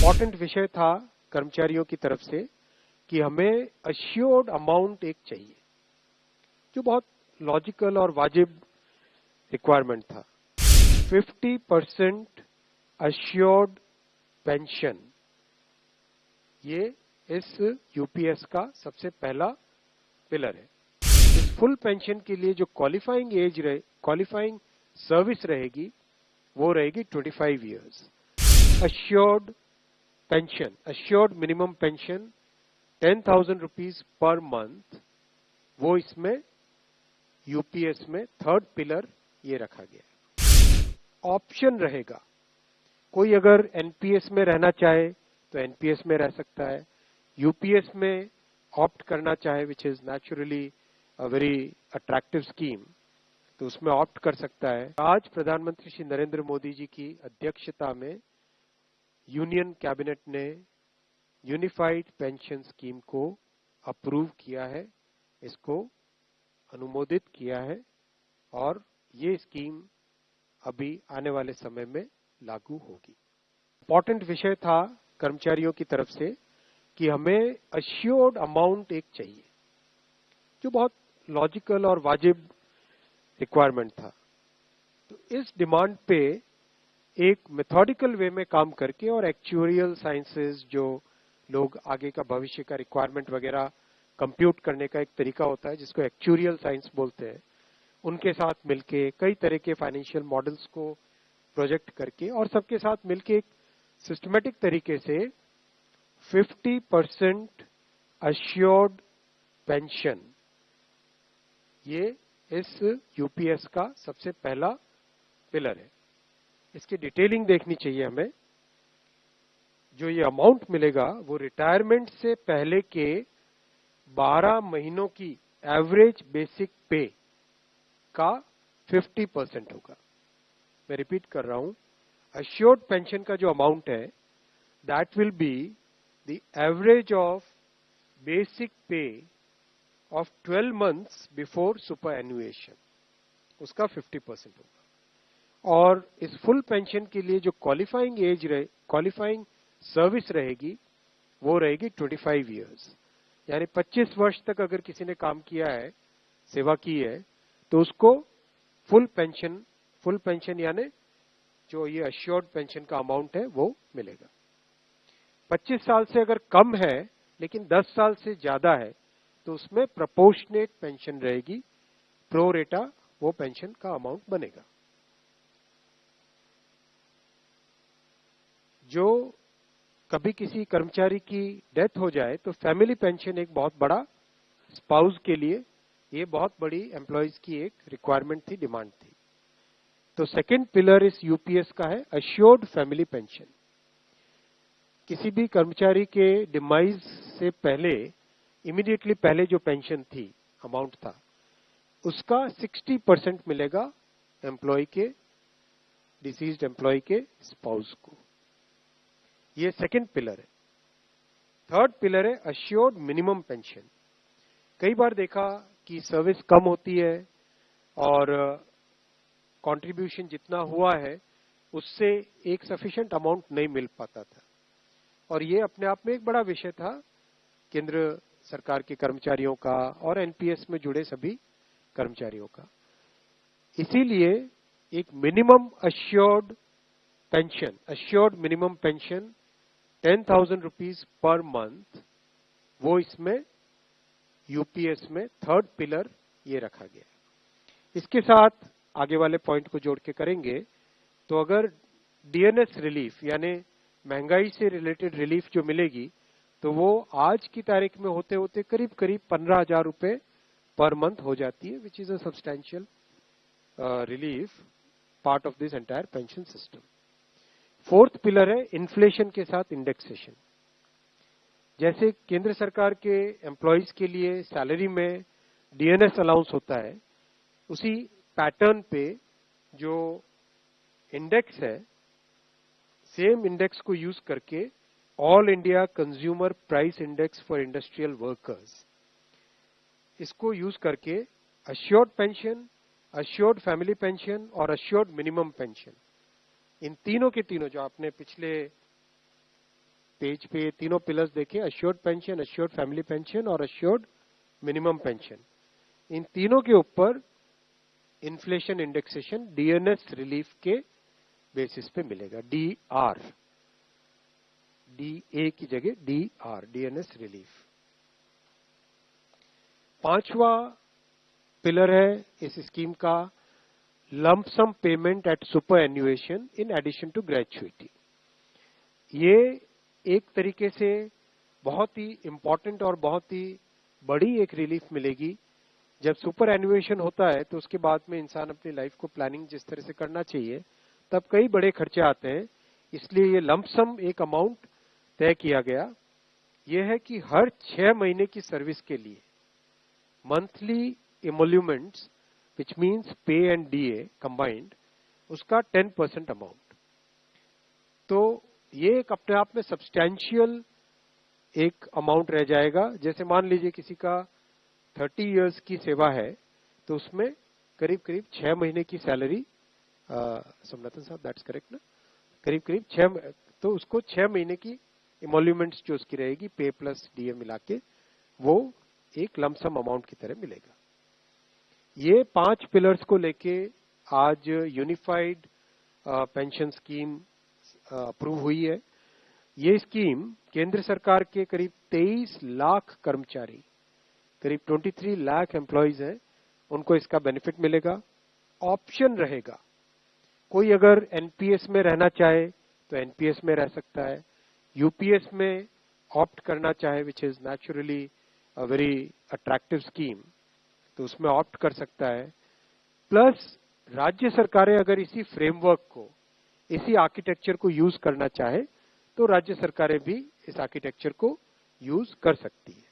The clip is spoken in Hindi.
इम्पोर्टेंट विषय था कर्मचारियों की तरफ से कि हमें अश्योर्ड अमाउंट एक चाहिए, जो बहुत लॉजिकल और वाजिब रिक्वायरमेंट था। 50% अश्योर्ड पेंशन, ये इस यूपीएस का सबसे पहला पिलर है। इस फुल पेंशन के लिए जो क्वालिफाइंग सर्विस रहेगी वो रहेगी 25 years. Assured pension, assured minimum pension 10,000 rupees per month, वो इसमें यूपीएस में थर्ड पिलर ये रखा गया है। ऑप्शन रहेगा, कोई अगर एनपीएस में रहना चाहे तो एनपीएस में रह सकता है, यूपीएस में ऑप्ट करना चाहे which is naturally a very attractive scheme, तो उसमें ऑप्ट कर सकता है। आज प्रधानमंत्री श्री नरेंद्र मोदी जी की अध्यक्षता में यूनियन कैबिनेट ने यूनिफाइड पेंशन स्कीम को अप्रूव किया है, इसको अनुमोदित किया है और ये स्कीम अभी आने वाले समय में लागू होगी। इम्पोर्टेंट विषय था कर्मचारियों की तरफ से कि हमें अश्योर्ड अमाउंट एक चाहिए, जो बहुत लॉजिकल और वाजिब रिक्वायरमेंट था। तो इस डिमांड पे एक मेथोडिकल वे में काम करके और एक्चुअरियल साइंसेस, जो लोग आगे का भविष्य का रिक्वायरमेंट वगैरह कंप्यूट करने का एक तरीका होता है जिसको एक्चुअरियल साइंस बोलते हैं, उनके साथ मिलके कई तरह के फाइनेंशियल मॉडल्स को प्रोजेक्ट करके और सबके साथ मिलके एक सिस्टमेटिक तरीके से 50% अश्योर्ड पेंशन, ये इस यूपीएस का सबसे पहला पिलर है। इसकी डिटेलिंग देखनी चाहिए हमें। जो ये अमाउंट मिलेगा वो रिटायरमेंट से पहले के 12 महीनों की एवरेज बेसिक पे का 50% होगा। मैं रिपीट कर रहा हूं, अश्योर्ड पेंशन का जो अमाउंट है that will be the average of basic पे ऑफ 12 मंथ्स बिफोर सुपर एनुएशन, उसका 50% होगा। और इस फुल पेंशन के लिए जो क्वालिफाइंग सर्विस रहेगी वो रहेगी 25 इयर्स, यानी 25 वर्ष तक अगर किसी ने काम किया है, सेवा की है, तो उसको फुल पेंशन यानी जो ये अश्योर्ड पेंशन का अमाउंट है वो मिलेगा। 25 साल से अगर कम है लेकिन 10 साल से ज्यादा है तो उसमें प्रोपोर्शनेट पेंशन रहेगी, प्रो रेटा वो पेंशन का अमाउंट बनेगा। जो कभी किसी कर्मचारी की डेथ हो जाए तो फैमिली पेंशन एक बहुत बड़ा, स्पाउस के लिए ये बहुत बड़ी एम्प्लॉयज की एक रिक्वायरमेंट थी, डिमांड थी। तो सेकंड पिलर इस यूपीएस का है अश्योर्ड फैमिली पेंशन। किसी भी कर्मचारी के डिमाइज से पहले, इमीडिएटली पहले जो पेंशन थी, अमाउंट था, उसका 60% मिलेगा एम्प्लॉय के, डिसीज्ड एम्प्लॉय के स्पाउस को। ये सेकंड पिलर है। थर्ड पिलर है अश्योर्ड मिनिमम पेंशन। कई बार देखा कि सर्विस कम होती है और कंट्रीब्यूशन जितना हुआ है उससे एक सफिशिएंट अमाउंट नहीं मिल पाता था, और ये अपने आप में एक बड़ा विषय था केंद्र सरकार के कर्मचारियों का और एनपीएस में जुड़े सभी कर्मचारियों का। इसीलिए एक minimum assured pension, assured minimum pension 10,000 rupees per month, वो इसमें यूपीएस में थर्ड पिलर ये रखा गया है। इसके साथ आगे वाले पॉइंट को जोड़ के करेंगे तो अगर डीएनएस रिलीफ यानी महंगाई से रिलेटेड रिलीफ जो मिलेगी तो वो आज की तारीख में होते होते करीब करीब 15,000 रुपए पर मंथ हो जाती है, which is a substantial relief part of this entire pension system. Fourth pillar है इन्फ्लेशन के साथ इंडेक्सेशन। जैसे केंद्र सरकार के एम्प्लॉयज के लिए सैलरी में डीएनएस अलाउंस होता है, उसी पैटर्न पे जो इंडेक्स है, सेम इंडेक्स को यूज करके all India consumer price index for industrial workers, इसको यूज करके assured pension, assured family pension और अश्योर्ड मिनिमम पेंशन, इन तीनों के तीनों जो आपने पिछले पेज पे ये तीनों पिलर्स देखें, assured pension, assured family pension और अश्योर्ड मिनिमम पेंशन। इन तीनों के ऊपर इन्फ्लेशन इंडेक्सेशन डीएनएस रिलीफ के बेसिस पे मिलेगा। डीआर, डीए की जगह डीआर, डीएनएस रिलीफ। पांचवा पिलर है इस स्कीम का lump sum payment at superannuation in addition to gratuity. ये एक तरीके से बहुत ही इंपॉर्टेंट और बहुत ही बड़ी एक रिलीफ मिलेगी। जब सुपर एन्युएशन होता है तो उसके बाद में इंसान अपनी लाइफ को प्लानिंग जिस तरह से करना चाहिए तब कई बड़े खर्चे आते हैं, इसलिए ये लंप सम एक अमाउंट तय किया गया। यह है कि हर 6 महीने की सर्विस के लिए मंथली एमोल्यूमेंट्स विच मीन्स पे एंड डीए कंबाइंड, उसका 10% अमाउंट। तो ये एक अपने आप में सब्सटैंशियल एक अमाउंट रह जाएगा। जैसे मान लीजिए किसी का 30 इयर्स की सेवा है तो उसमें करीब करीब 6 महीने की सैलरी, सोमनाथन साहब दैट्स करेक्ट ना, करीब करीब 6, तो उसको 6 महीने की इमोल्यूमेंट्स जो उसकी रहेगी पे प्लस डीए मिला के वो एक लमसम अमाउंट की तरह मिलेगा। ये 5 पिलर्स को लेके आज यूनिफाइड पेंशन स्कीम अप्रूव हुई है। ये स्कीम केंद्र सरकार के करीब 23 लाख कर्मचारी, करीब 23 लाख एम्प्लॉयज हैं, उनको इसका बेनिफिट मिलेगा। ऑप्शन रहेगा, कोई अगर एनपीएस में रहना चाहे तो एनपीएस में रह सकता है, यूपीएस में ऑप्ट करना चाहे which is naturally a very attractive scheme तो उसमें ऑप्ट कर सकता है। प्लस राज्य सरकारें अगर इसी फ्रेमवर्क को, इसी आर्किटेक्चर को यूज करना चाहे तो राज्य सरकारें भी इस आर्किटेक्चर को यूज कर सकती है।